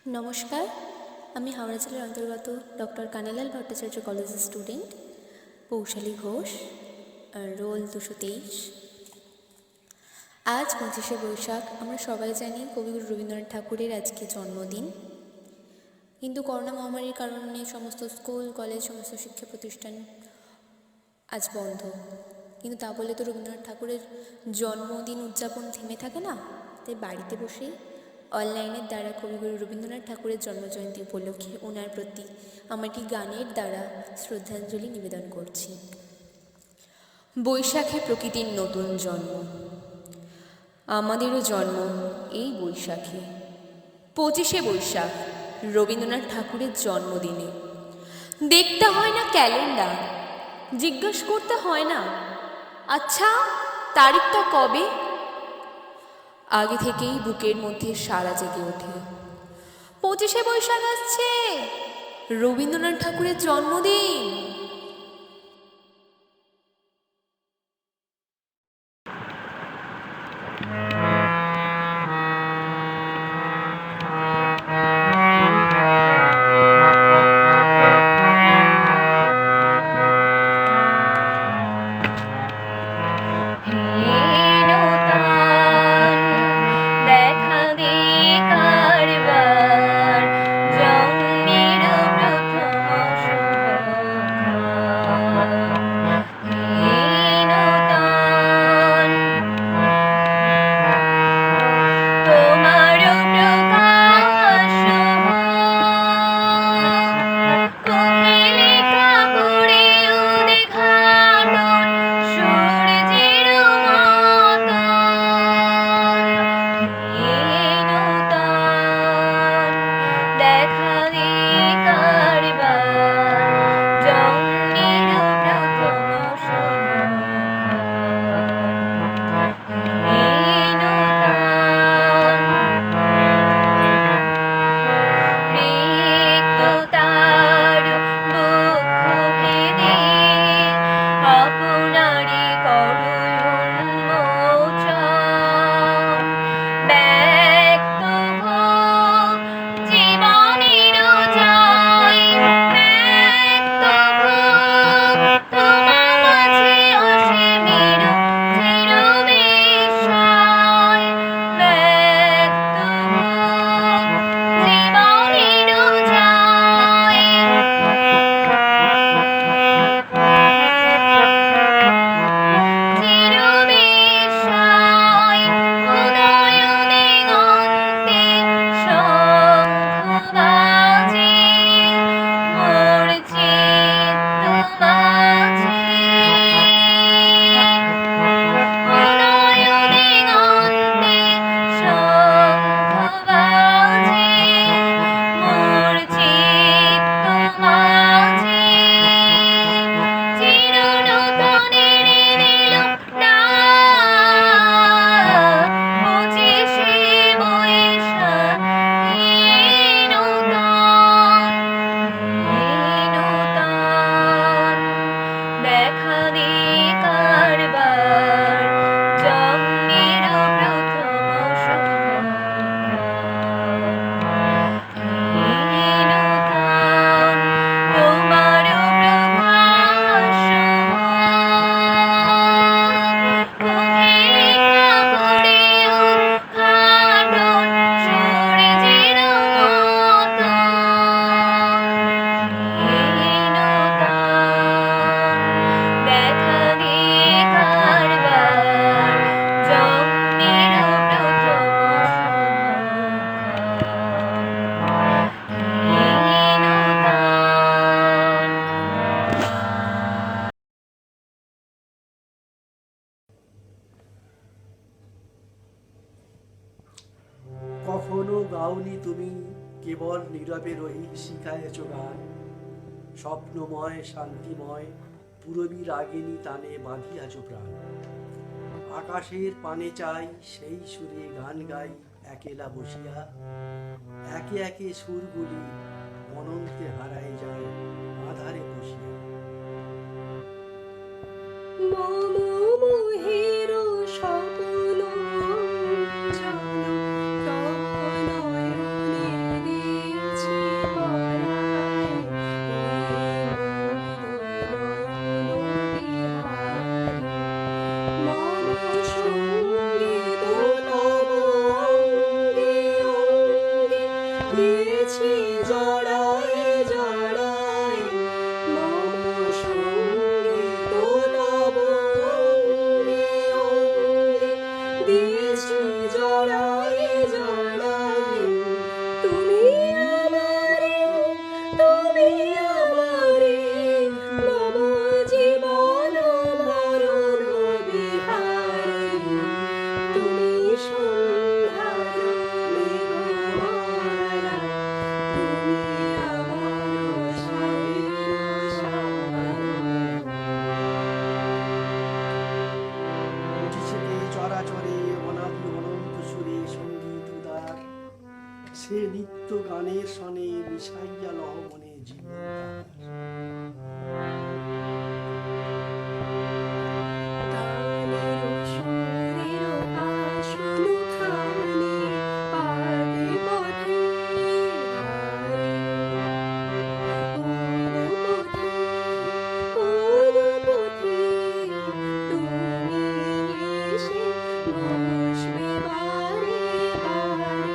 নমস্কার, আমি হাওড়া জেলার অন্তর্গত ডক্টর কানাইলাল ভট্টাচার্য কলেজের স্টুডেন্ট পৌশালী ঘোষ, রোল 223। আজ 25শে বৈশাখ। আমরা সবাই জানি কবিগুরু রবীন্দ্রনাথ ঠাকুরের আজকে জন্মদিন, কিন্তু করোনা মহামারীর কারণে সমস্ত স্কুল কলেজ সমস্ত শিক্ষা প্রতিষ্ঠান আজ বন্ধ। কিন্তু তা বলে তো রবীন্দ্রনাথ ঠাকুরের জন্মদিন উদযাপন থেমে থাকে না। তাই বাড়িতে বসেই অনলাইনের দ্বারা কবিগুরু রবীন্দ্রনাথ ঠাকুরের জন্মজয়ন্তী উপলক্ষে ওনার প্রতি আমার একটি গানের দ্বারা শ্রদ্ধাঞ্জলি নিবেদন করছি। বৈশাখে প্রকৃতির নতুন জন্ম, আমাদেরও জন্ম এই বৈশাখে। 25শে বৈশাখ, রবীন্দ্রনাথ ঠাকুরের জন্মদিনে। দেখতে হয় না ক্যালেন্ডার, জিজ্ঞেস করতে হয় না আচ্ছা তারিখটা কবে। আগে থেকেই বুকের মধ্যে সাড়া জেগে ওঠে, 25শে বৈশাখ আসছে, রবীন্দ্রনাথ ঠাকুরের জন্মদিন। কখনো গাওনি তুমি, কেবল নীরবে রহি শিখায়েছ গান। স্বপ্নময় শান্তিময় পুরবী রাগিনী তানে বাঁধিয়াছ প্রাণ। আকাশের পানে চাই সেই সুরে গান গাই একেলা বসিয়া। একে একে সুরগুলি অনন্তে হারায় যায় আধারে বসিয়া। মম মোহের স্বপ্ন সে নিত্য গানের সনে মিশাইয়া লহমনে জীবন গানের সুরের আসন খানে পাতে পথে কোন পথে তুমি এসে বসবে বারে বারে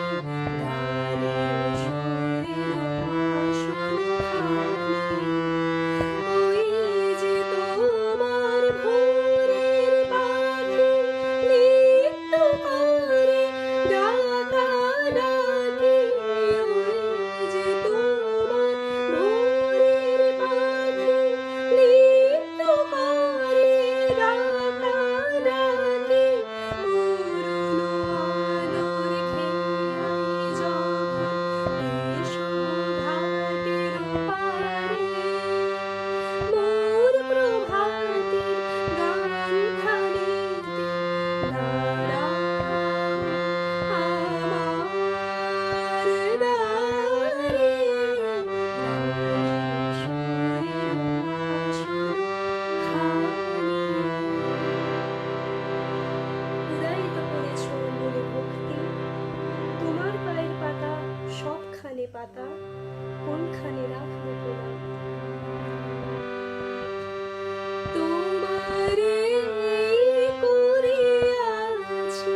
গানের সুরের আসন খানে। ওই যে তোমার ভোরের পাখি নৃত্য করে ডাকাডাকি, ওই যে তোমার ভোরের পাখি নৃত্য করে ডাকাডাকি, পুরনো আলোর খেয়ায় যখন এসো ঘাটের পাড়ে, মোর প্রভাতের গান খানিতে দাঁড়াও আমার দ্বারে, গানের সুরের আসন খানি। উদারিত করেছ মনে ভক্তি, তোমার পায়ের পাতা সবখানে পাতা, কোনখানে রাখবো গোলাপ। তোমারে করে আছি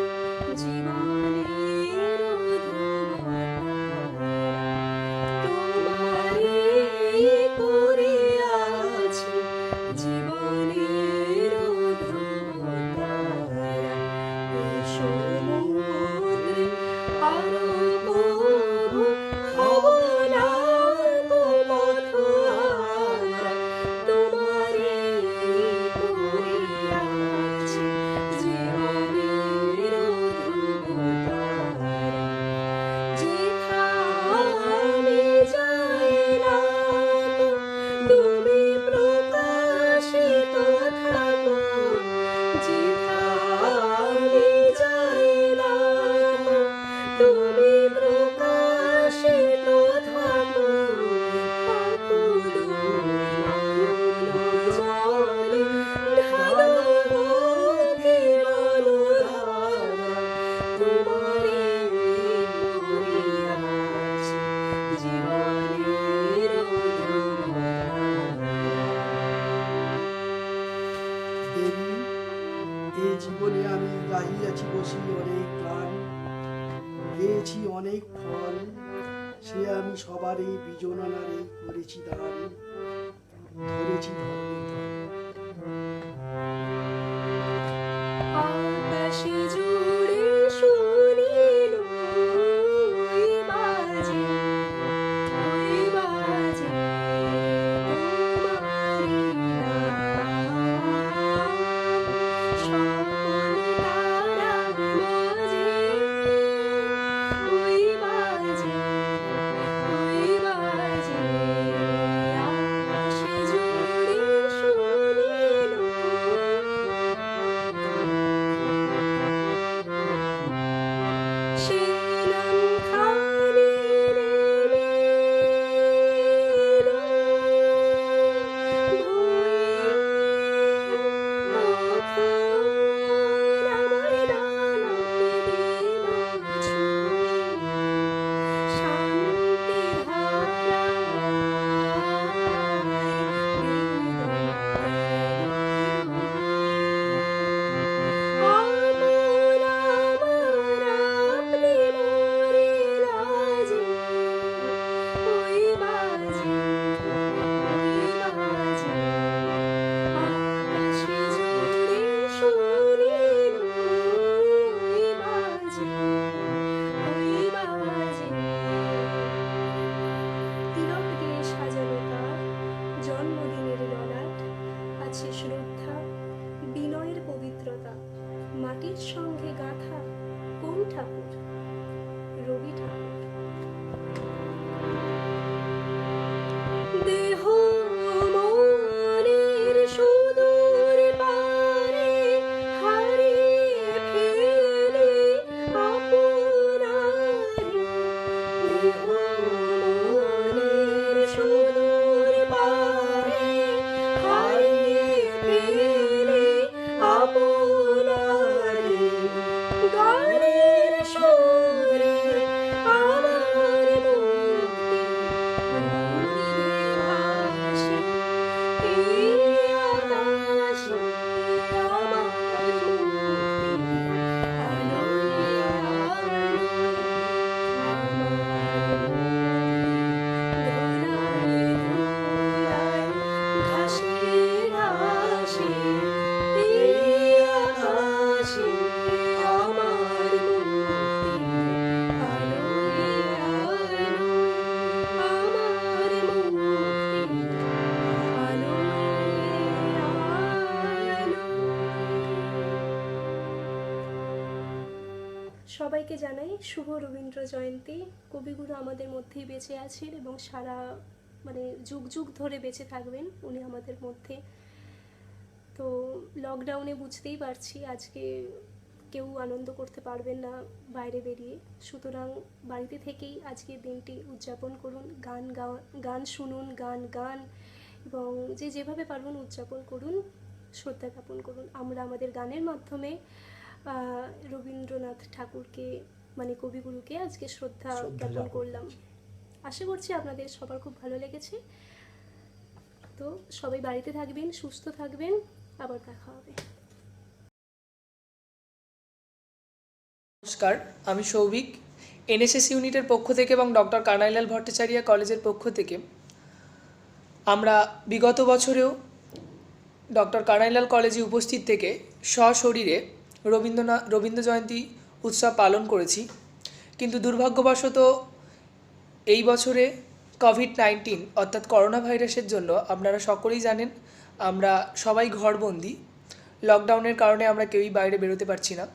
জীবনের ধ্রুবতারা, তোমারে করে আছি জীবনের ধ্রুবতারা। এই সমুদ্রে আরো কবু হব না গো পথহারা, তোমারে করে আছি জীবনের ধ্রুবতারা। যেখানে যাই না তুমি প্রকাশিত থাকো, যেখানে যাই না তুমি প্রকাশিত থাকো, আকুল নয়ন জলে ঢালো কেবল ধারা, তোমারে করে আছি জীবনের ধ্রুবতারা। দেবী, এ জীবনে আমি গাহিয়াছি বসি অনেক গান, গেয়েছি অনেক ফল, সে আমি সবারই বিজনানারে করেছি দান, ধরেছি ধর্মের ধন। আকাশে জুড়ে শুনিল ওই বাজে তোমারি নাম, সকল তারার মাঝে ওই বাজে আকাশে জুড়ে শুনিল। সে নাম খানি নেমে এলো ভয়ে, তখন আমার ডানাতে দিল ছুঁয়ে, শান্তি তিলক দিয়ে সাজানো তার জন্মদিনের ললাট, আছে শ্রদ্ধা বিনয়ের পবিত্রতা, মাটির সঙ্গে গাঁথা কোন ঠাকুর? রবি ঠাকুর। দেহ মনের সুদূর পারে হারিয়ে ফেলে আপনারে, সবাইকে জানাই শুভ রবীন্দ্র জয়ন্তী। কবিগুরু আমাদের মধ্যেই বেঁচে আছেন এবং সারা যুগ যুগ ধরে বেঁচে থাকবেন উনি আমাদের মধ্যে। তো লকডাউনে বুঝতেই পারছি আজকে কেউ আনন্দ করতে পারবেন না বাইরে বেরিয়ে, সুতরাং বাড়িতে থেকেই আজকের দিনটি উদযাপন করুন। গান শুনুন, গান এবং যেভাবে পারবেন উদযাপন করুন, শ্রদ্ধা জ্ঞাপন করুন। আমরা আমাদের গানের মাধ্যমে রবীন্দ্রনাথ ঠাকুরকে কবিগুরুকে আজকে শ্রদ্ধা জ্ঞাপন জ্ঞাপন করলাম। আশা করছি আপনাদের সবার খুব ভালো লেগেছে। তো সবাই বাড়িতে থাকবেন, সুস্থ থাকবেন, আবার দেখা হবে। নমস্কার, আমি সৌভিক। এনএসএস ইউনিটের পক্ষ থেকে এবং ডক্টর কানাইলাল ভট্টাচার্য কলেজের পক্ষ থেকে আমরা বিগত বছরেও ডক্টর কানাইলাল কলেজে উপস্থিত থেকে সশরীরে রবীন্দ্র জয়ন্তী উৎসব পালন করেছি। কিন্তু দুর্ভাগ্যবশত এই বছরে কোভিড-19 অর্থাৎ করোনা ভাইরাসের জন্য আপনারা সকলেই জানেন আমরা সবাই ঘরবন্দি। লকডাউনের কারণে আমরা কেউই বাইরে বেরোতে পারছি না।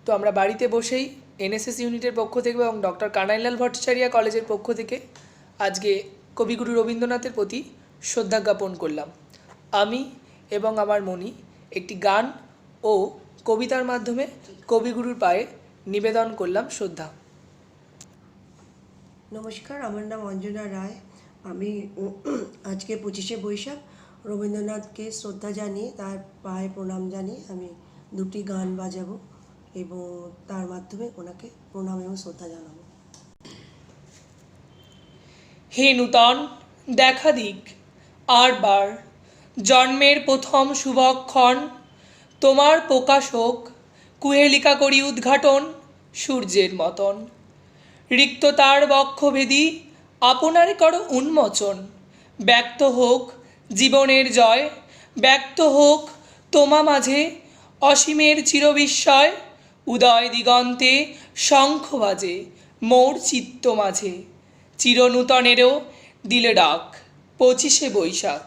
তো আমরা বাড়িতে বসেই এনএসএস ইউনিটের পক্ষ থেকে এবং ডক্টর কানাইলাল ভট্টাচার্য কলেজের পক্ষ থেকে আজকে কবিগুরু রবীন্দ্রনাথের প্রতি শ্রদ্ধা জ্ঞাপন করলাম। আমি এবং আমার মনি একটি গান ও কবিতার মাধ্যমে কবিগুরুর পায়ে নিবেদন করলাম শ্রদ্ধা। নমস্কার, আমার নাম অঞ্জনা রায়। আমি আজকে 25শে বৈশাখ রবীন্দ্রনাথকে শ্রদ্ধা জানিয়ে তার পায়ে প্রণাম জানিয়ে আমি দুটি গান বাজাবো এবং তার মাধ্যমে ওনাকে প্রণাম এবং শ্রদ্ধা জানাবো। হে নূতন দেখা দিক আরবার, জন্মের প্রথম শুভক্ষণ তোমার প্রকাশ হোক, কুহেলিকা করি উদ্ঘাটন সূর্যের মতন। রিক্ততার বক্ষভেদী আপনারে করো উন্মোচন, ব্যক্ত হোক জীবনের জয়, ব্যক্ত হোক তোমা মাঝে অসীমের চিরবিস্ময়। উদয় দিগন্তে শঙ্খ বাজে মোর চিত্ত মাঝে, চিরনূতনেরও দিলে ডাক 25শে বৈশাখ।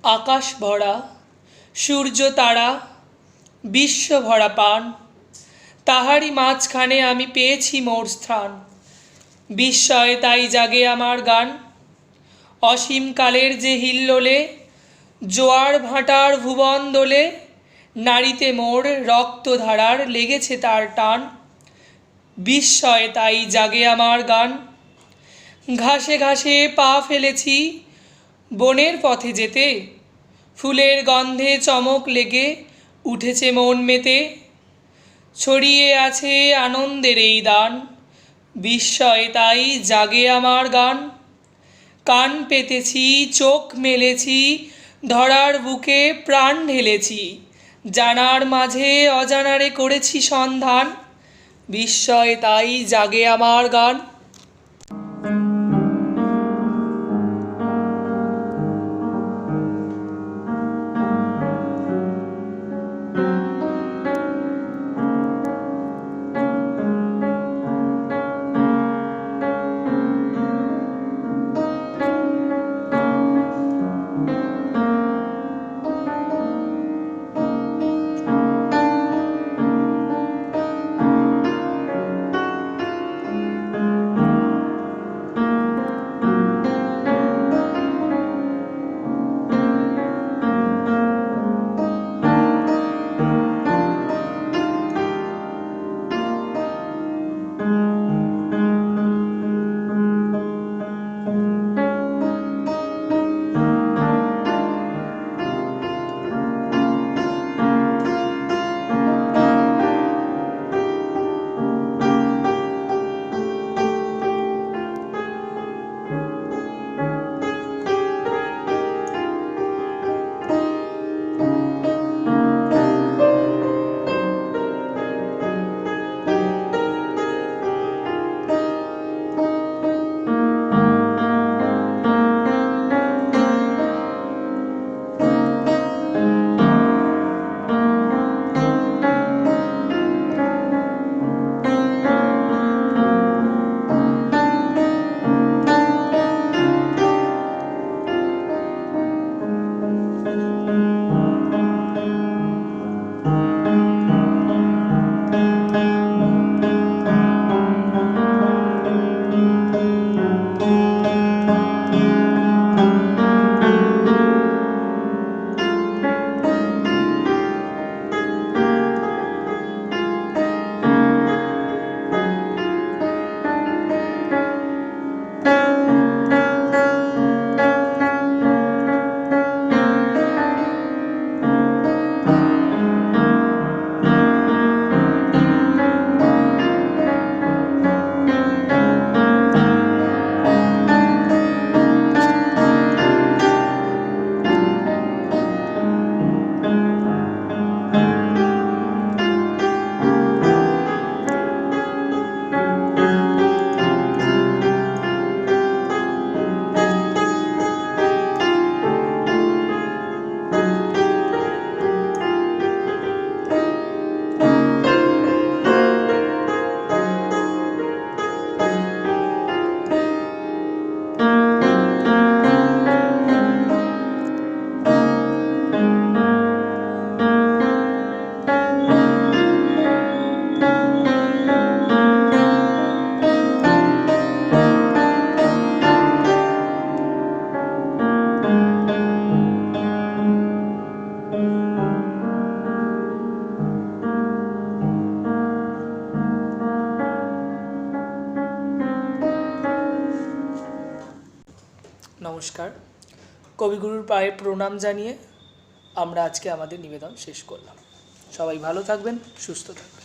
আকাশ ভরা সূর্য তারা বিশ্ব ভরা পান, তাহারই মাঝখানে আমি পেয়েছি মোর স্থান। বিস্ময়ে তাই জাগে আমার গান, অসীমকালের যে হিল্লোলে জোয়ার ভাটার ভুবন দোলে, নারীতে মোর রক্তধারার লেগেছে তার টান। বিস্ময়ে তাই জাগে আমার গান। ঘাসে ঘাসে পা ফেলেছি বনের পথে যেতে, ফুলের গন্ধে চমক লেগে উঠেছে মন মেতে, ছড়িয়ে আছে আনন্দের এই দান। বিস্ময়ে তাই জাগে আমার গান। কান পেতেছি চোখ মেলেছি ধরার বুকে প্রাণ ঢেলেছি, জানার মাঝে অজানারে করেছি সন্ধান। বিস্ময়ে তাই জাগে আমার গান। নমস্কার। কবিগুরুর পায়ে প্রণাম জানিয়ে আমরা আজকে আমাদের নিবেদন শেষ করলাম। সবাই ভালো থাকবেন, সুস্থ থাকবেন।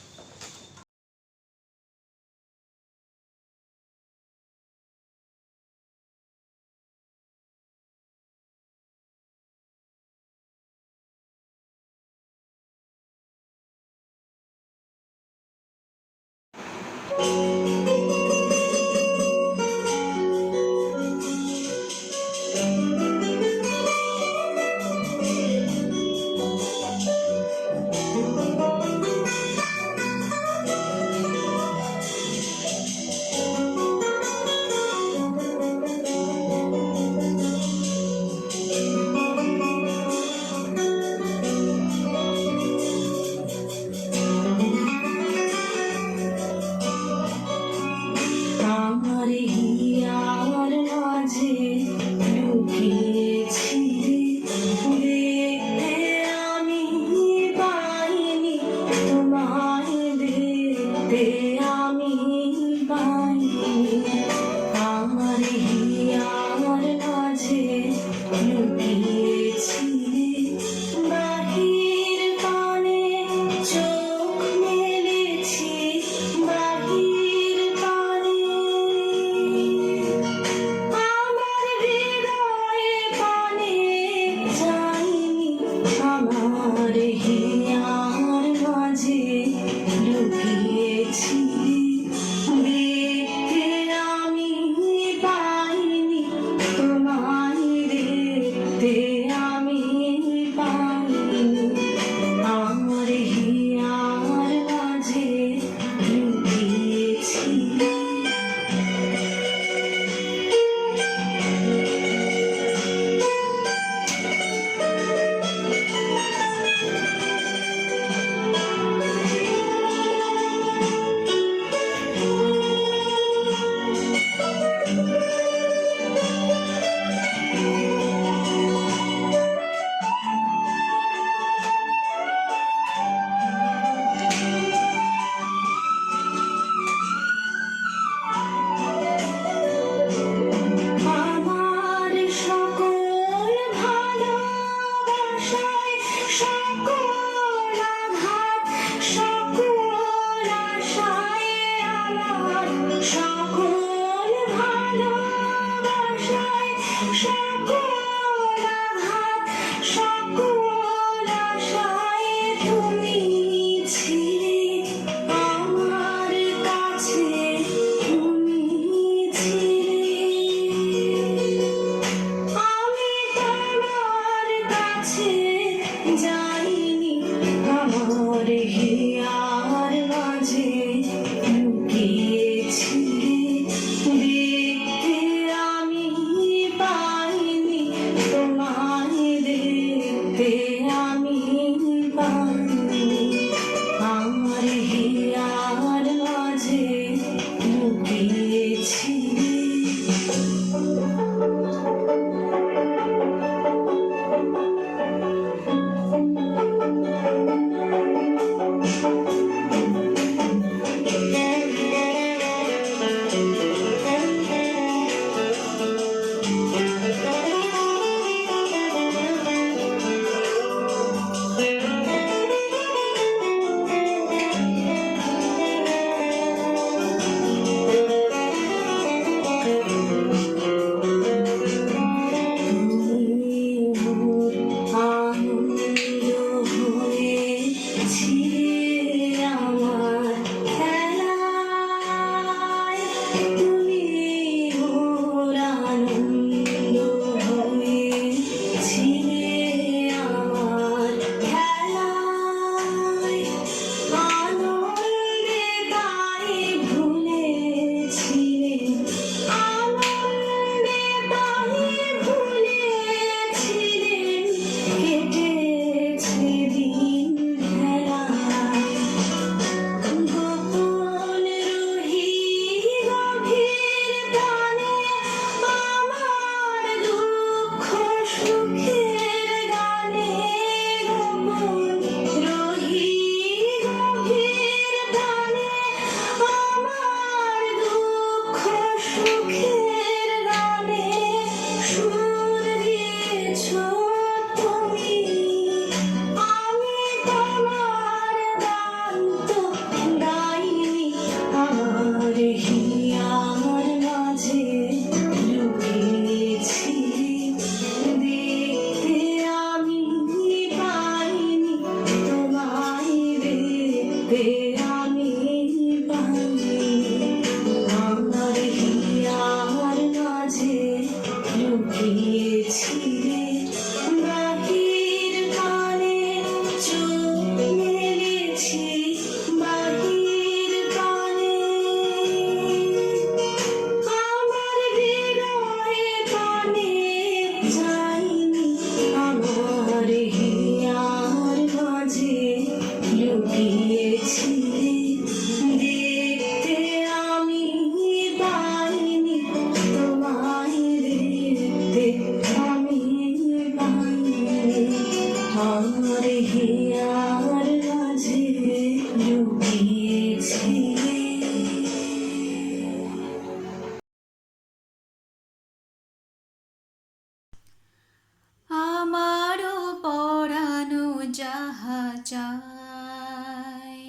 আমারও পরানো যাহা চায়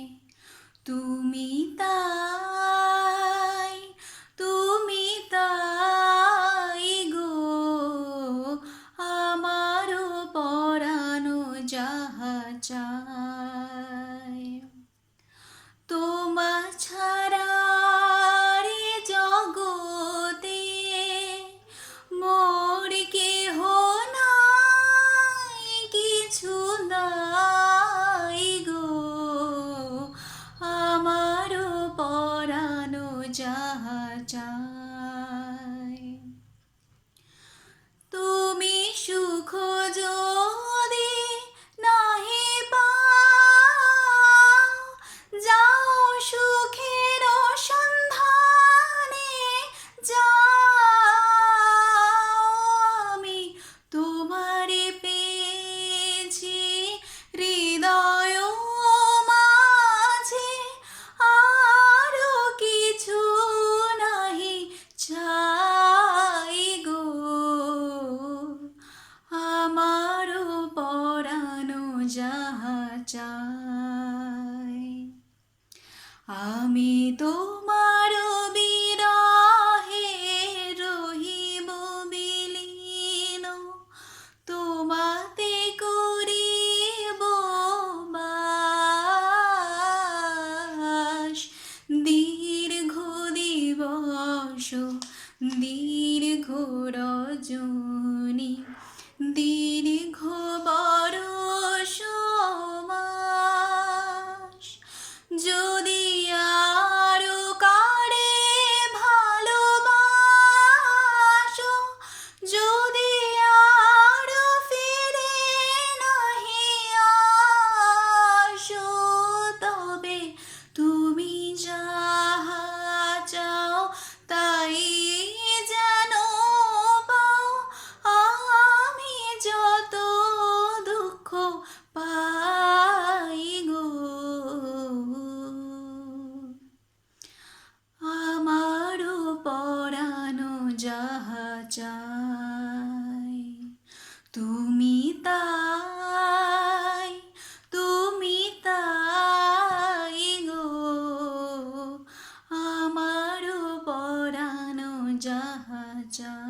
তুমি তাই, তুমি তাই গো। আমারও পরানো যাহা চায় তোমা ছাড়া রে জগতে মোর কেহ নাই, কিছু নাই গো। আমার দীর্ঘ বরষ মাস যদি আরো কারে ভালোবাসো, যদি আরো ফিরে নাহি আসো, তবে তুমি যাহা চাও তাই যেন পাও। আমি যত দুঃখ পাই গো, আমারও পরানো যাহা চাই, তুমি তাই, তুমি তাই গো, আমারও পরানো যাহা চাই।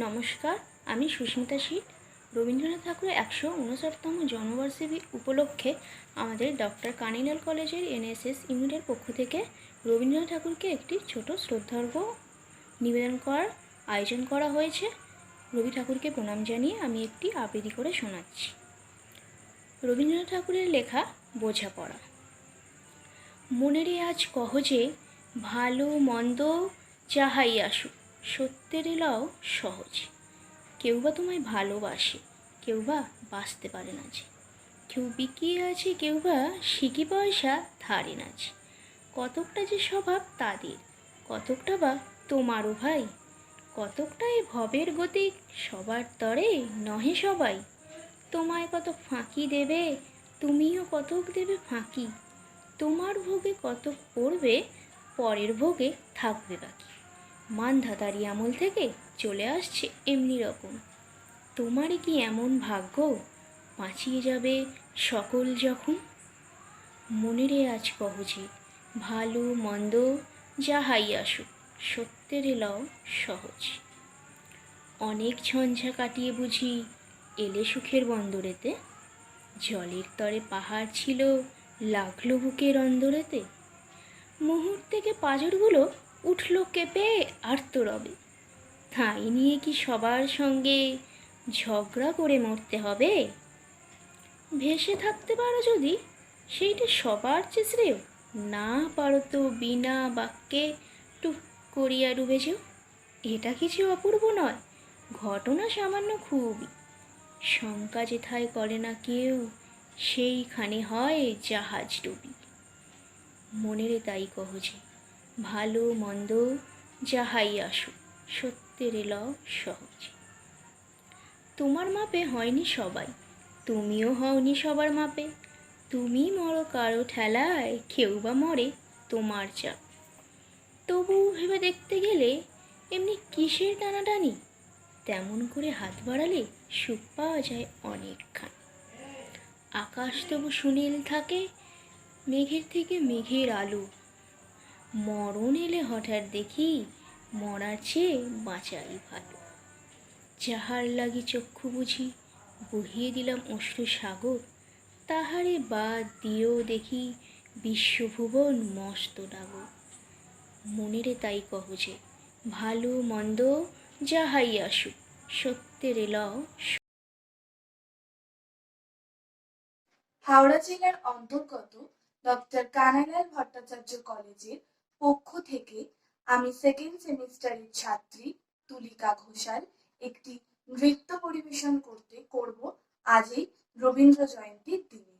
নমস্কার, আমি সুস্মিতা শীল। রবীন্দ্রনাথ ঠাকুরের 159তম জন্মবার্ষিকী উপলক্ষে আমাদের ডক্টর কানাইলাল কলেজের এনএসএস ইউনিটের পক্ষ থেকে রবীন্দ্রনাথ ঠাকুরকে একটি ছোট শ্রদ্ধার্ঘ্য নিবেদন করার আয়োজন করা হয়েছে। রবি ঠাকুরকে প্রণাম জানিয়ে আমি একটি আবৃত্তি করে শোনাচ্ছি। রবীন্দ্রনাথ ঠাকুরের লেখা বোঝাপড়া। মনেরে আজ কহ যে ভালো মন্দ যাহাই আসুক, সত্যের এলাও সহজ। কেউ বা তোমায় ভালোবাসে, কেউ বা বাঁচতে পারে না যে। কেউ বিকিয়ে আছে, কেউ বা সিকি পয়সা ধারে না যে। কতকটা যে স্বভাব তাদের, কতকটা বা তোমারও ভাই। কতকটা এ ভবের গতিক, সবার তরে নহে সবাই। তোমায় কত ফাঁকি দেবে, তুমিও কতক দেবে ফাঁকি। তোমার ভোগে কতক পড়বে, পরের ভোগে থাকবে বাকি। মানধাতারি আমল থেকে চলে আসছে এমনি রকম। তোমারই কি এমন ভাগ্য, বাঁচিয়ে যাবে সকল যখন। মনেরে আজ কহ যে ভালো মন্দ যাহাই আসুক, সত্যের এলাও সহজ। অনেক ঝঞ্ঝা কাটিয়ে বুঝি এলে সুখের বন্দরেতে। জলের তরে পাহাড় ছিল, লাগলো বুকের অন্দরেতে। মুহূর্তেকে পাঁজরগুলো উঠল কেঁপে আর্তরবে। তাই নিয়ে কি সবার সঙ্গে ঝগড়া করে মরতে হবে? ভেসে থাকতে পারো যদি, সেইটা সবার চেয়ে শ্রেয়। না পারো তো বিনা বাক্যে টুক করিয়া ডুবে যেও। এটা কিছু অপূর্ব নয়, ঘটনা সামান্য খুবই। শঙ্কা যেথায় করে না কেউ, সেইখানে হয় জাহাজ ডুবি। মনেরে তাই কহ যে ভালো মন্দ যাহাই আসুক, সত্যের এলাও সহজ। তোমার মাপে হয়নি সবাই, তুমিও হওনি সবার মাপে। তুমি মরো কারো ঠেলায়, কেউ বা মরে তোমার চাপ। তবু ভেবে দেখতে গেলে এমনি কিসের টানাটানি। তেমন করে হাত বাড়ালে সুখ পাওয়া যায় অনেকখানি। আকাশ তবু সুনীল থাকে, মেঘের থেকে মেঘের আলো। মরণ এলে হঠাৎ দেখি, মরার চেয়ে বাঁচাই ভালো। যাহার লাগি চক্ষু বুঝি বহিয়ে দিলাম অশ্রু সাগর, তাহারে বাদ দিয়েও দেখি বিশ্বভুবন মস্ত ডাগর। মনেরে তাই কহ যে ভালো মন্দ যাহাই আসুক, সত্যের এলাও। হাওড়া জেলার অন্তর্গত ডক্টর কানাইলাল ভট্টাচার্য কলেজের পক্ষ থেকে আমি সেকেন্ড সেমিস্টারের ছাত্রী তুলিকা ঘোষাল একটি নৃত্য পরিবেশন করব আজই রবীন্দ্র জয়ন্তীর দিনে।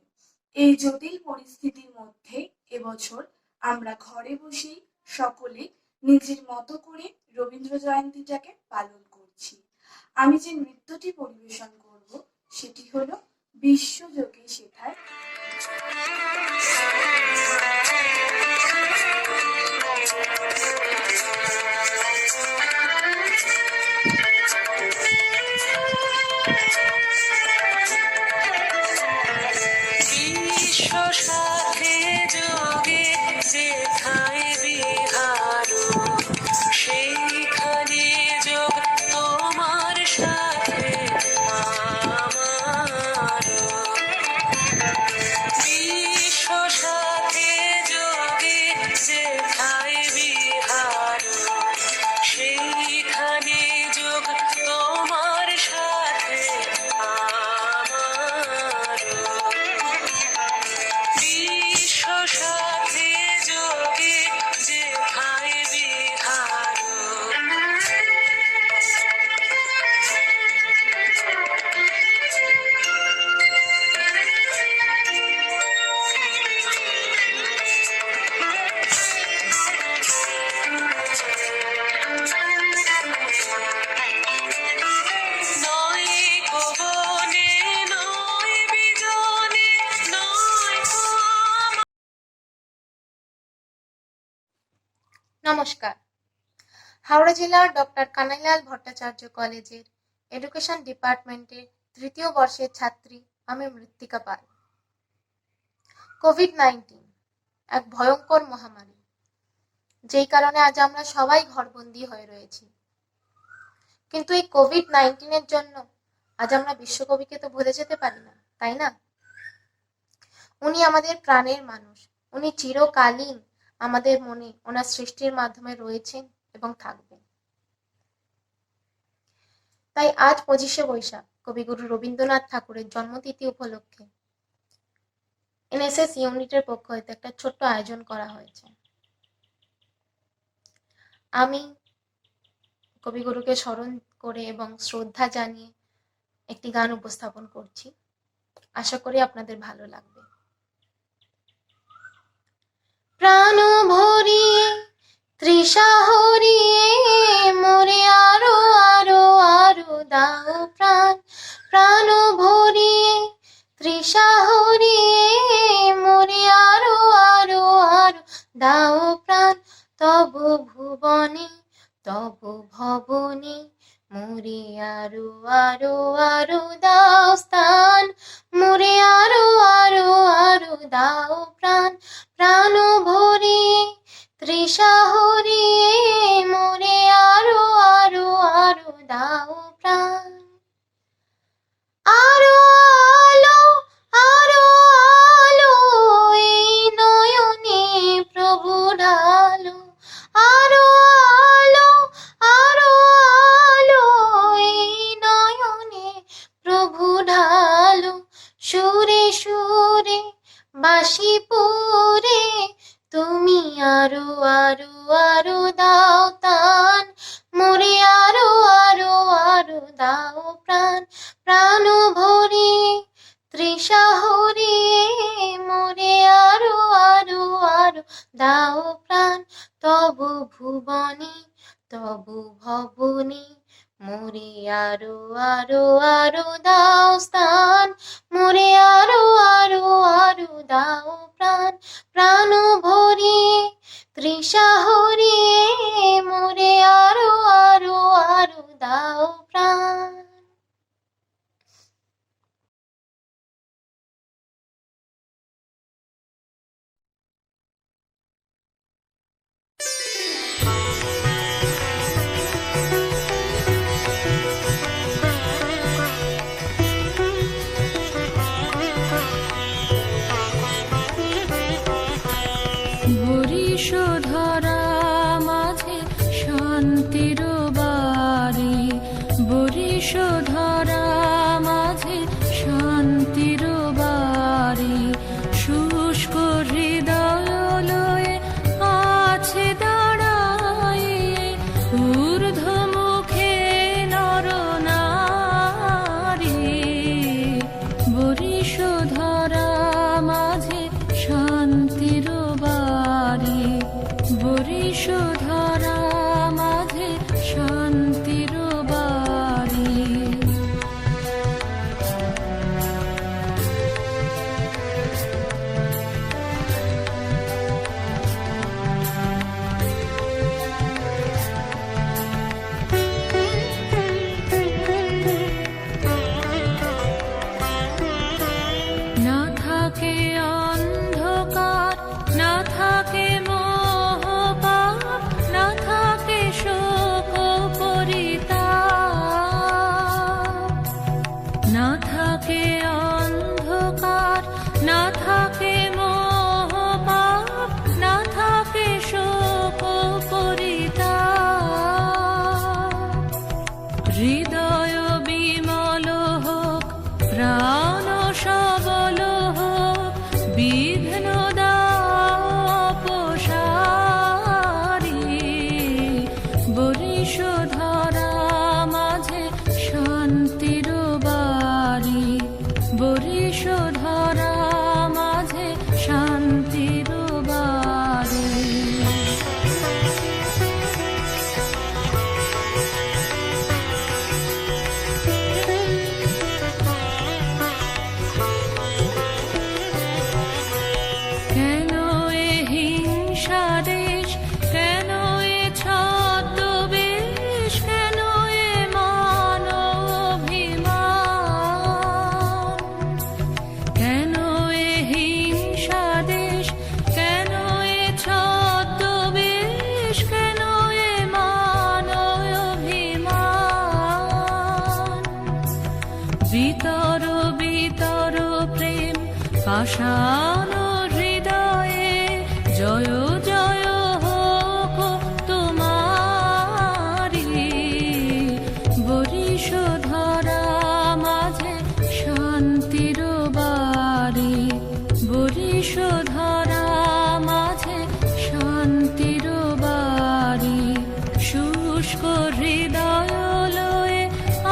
এই জটিল পরিস্থিতির মধ্যে এবছর আমরা ঘরে বসেই সকলে নিজের মতো করে রবীন্দ্র জয়ন্তীটাকে পালন করছি। আমি যে নৃত্যটি পরিবেশন করব সেটি হলো বিশ্বযোগে শেখার। আমার নমস্কার। হাওড়া জেলার ডক্টর কানাইলাল ভট্টাচার্য কলেজের এডুকেশন ডিপার্টমেন্টের ৩য় বর্ষের ছাত্রী আমি মৃত্তিকা পাল। কোভিড-19 এক ভয়ঙ্কর মহামারী, যেই কারণে আজ আমরা সবাই ঘরবন্দি হয়ে রয়েছি। কিন্তু এই কোভিড-19 জন্য আজ আমরা বিশ্বকবিকে তো ভুলে যেতে পারি না, তাই না? উনি আমাদের প্রাণের মানুষ, উনি চিরকালীন আমাদের মনে ওনার সৃষ্টির মাধ্যমে রয়েছেন এবং থাকবেন। তাই আজ 25শে বৈশাখ কবিগুরু রবীন্দ্রনাথ ঠাকুরের জন্মতিথি উপলক্ষে এনএসএস ইউনিটের পক্ষ হতে একটা ছোট্ট আয়োজন করা হয়েছে। আমি কবিগুরুকে স্মরণ করে এবং শ্রদ্ধা জানিয়ে একটি গান উপস্থাপন করছি, আশা করি আপনাদের ভালো লাগবে। প্রাণ ভরিয়ে তৃষা হরিয়ে মোরে আরো আরো আরো দাও প্রাণ, প্রাণ ভরিয়ে তৃষা হরিয়ে মোরে আরো আরো আরো দাও প্রাণ, তব ভুবনে তব ভবনে মোরে আরো আরো আরো দাও স্থান, মোরে আরো আরো আরো দাও প্রাণ, প্রাণ ভরিয়ে তৃষা হরিয়ে মোরে আরো আরো আরো দাও প্রাণ। আরো আলো আরো আলো এই নয়নে প্রভু ঢালো, আরো আলো আরো আলো এই নয়নে প্রভু ঢালো, সুরে সুরে বাঁশি পুরে তুমি আরো আরো আরো দাও তান, মোরে আরো আরো আরো দাও প্রাণ, প্রাণ ভরিয়ে তৃষা হরিয়ে মোরে আরো আরো আরো দাও প্রাণ, তব ভুবনে তব ভবনে মোরে আরো আরো আরো দাও স্থান, মোরে আরো আরো আরো দাও প্রাণ, প্রাণ ভরিয়ে তৃষা হরিয়ে মোরে আরো আরো আরো দাও প্রাণ। বরিশধরা মাঝে শান্তির বাড়ি, বরিশধরা মাঝে শান্তির বাড়ি, শুষ্ক হৃদয় লয়ে আছে দাঁড়াইয়ে ঊর্ধ্বমুখে নর নারী, বরিশধরা মাঝে শান্তির বাড়ি, বরিশধরা মাঝে শান্তির বাড়ি। না থাকে অন্ধকার, না থাকে মোহ পাপ, ধরা মাঝে শান্তির বাড়ি শুষ্ক হৃদয় লয়ে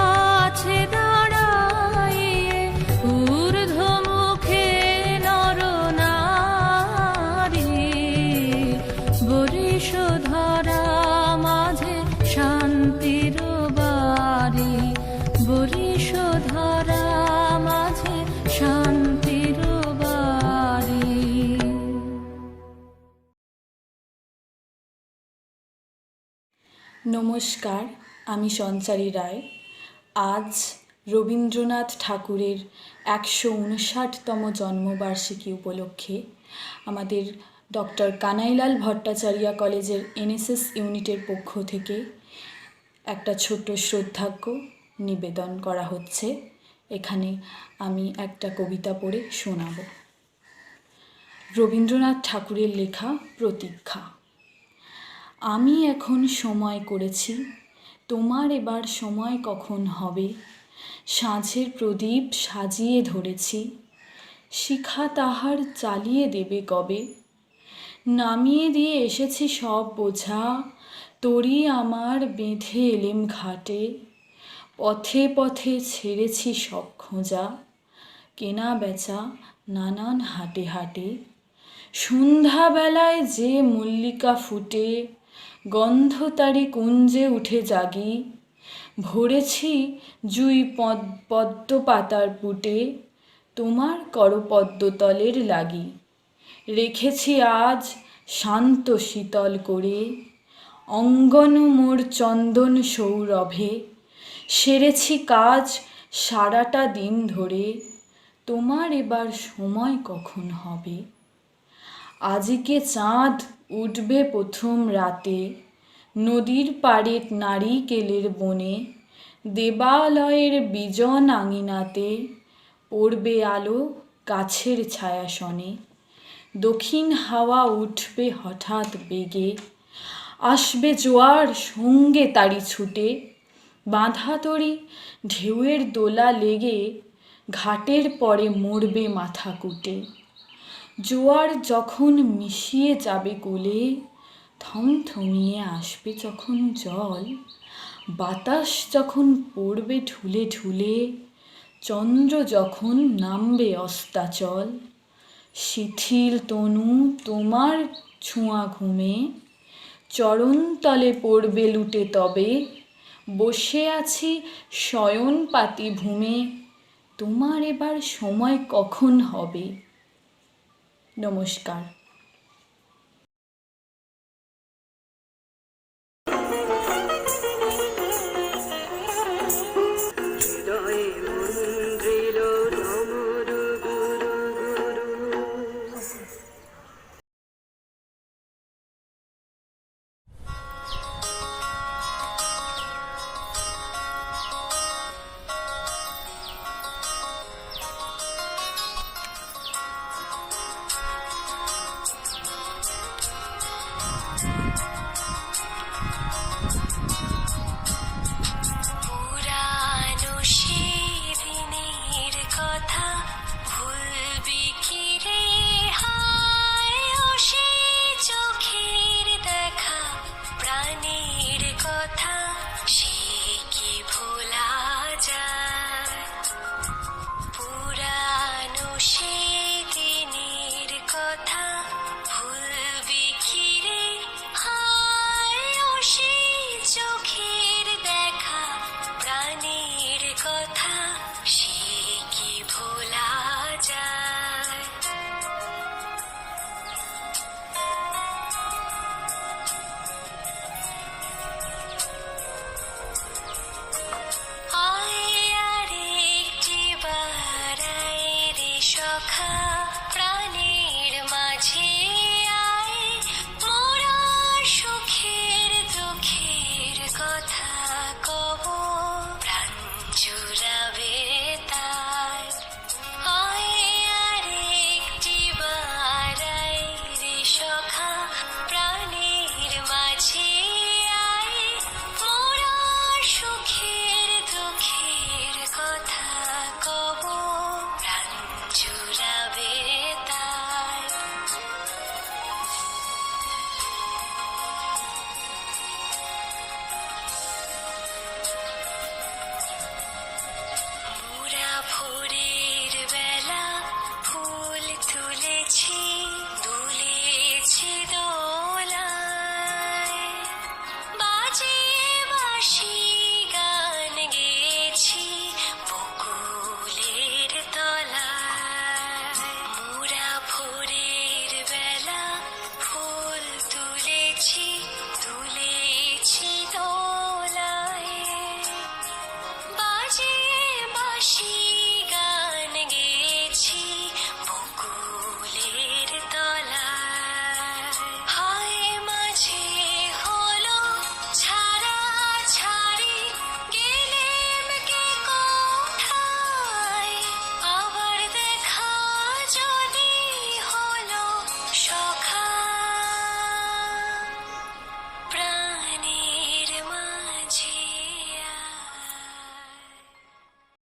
আছে দাঁড়াইয়ে ঊর্ধ্বমুখে নরনারী বরিশ ধরা মাঝে শান্তির বাড়ি বরিশ ধরা মাঝে শান্তির বাড়ি। নমস্কার, আমি সঞ্চারী রায়। আজ রবীন্দ্রনাথ ঠাকুরের 159তম জন্মবার্ষিকী উপলক্ষে আমাদের ডক্টর কানাইলাল ভট্টাচার্য কলেজের এনএসএস ইউনিটের পক্ষ থেকে একটা ছোট্ট শ্রদ্ধার্ঘ্য নিবেদন করা হচ্ছে। এখানে আমি একটা কবিতা পড়ে শোনাব। রবীন্দ্রনাথ ঠাকুরের লেখা প্রতীক্ষা। আমি এখন সময় করেছি, তোমার এবার সময় কখন হবে। সাঁঝের প্রদীপ সাজিয়ে ধরেছি, শিখা তাহার জ্বালিয়ে দেবে কবে। নামিয়ে দিয়ে এসেছি সব বোঝা, তরি আমার বেঁধে এলেম ঘাটে। পথে পথে ছেড়েছি সব খোঁজা, কেনা বেচা নানান হাটে হাটে। সন্ধ্যাবেলায় যে মল্লিকা ফুটে, গন্ধ তারি কুঞ্জে উঠে জাগি। ভরেছি জুই পদ্ম পাতার পুটে, তোমার করপদ্মতলের লাগি। রেখেছি আজ শান্ত শীতল করে, অঙ্গন মোর চন্দন সৌরভে। সেরেছি কাজ সারাটা দিন ধরে, তোমার এবার সময় কখন হবে। আজকে চাঁদ উঠবে প্রথম রাতে, নদীর পাড়ে নারিকেলের বনে। দেবালয়ের বিজন আঙিনাতে, পড়বে আলো গাছের ছায়াসনে। দক্ষিণ হাওয়া উঠবে হঠাৎ বেগে, আসবে জোয়ার সঙ্গে তারি ছুটে। বাঁধা তরি ঢেউয়ের দোলা লেগে, ঘাটের পরে মরবে মাথা কুটে। জোয়ার যখন মিশিয়ে যাবে কূলে, থমথমিয়ে আসবে যখন জল। বাতাস যখন পড়বে ঢুলে ঢুলে, চন্দ্র যখন নামবে অস্তাচল। শিথিল তনু তোমার ছোঁয়া ঘুমে, চরণতলে পড়বে লুটে তবে। বসে আছি শয়ন পাতি ভূমে, তোমার এবার সময় কখন হবে। নমস্কার।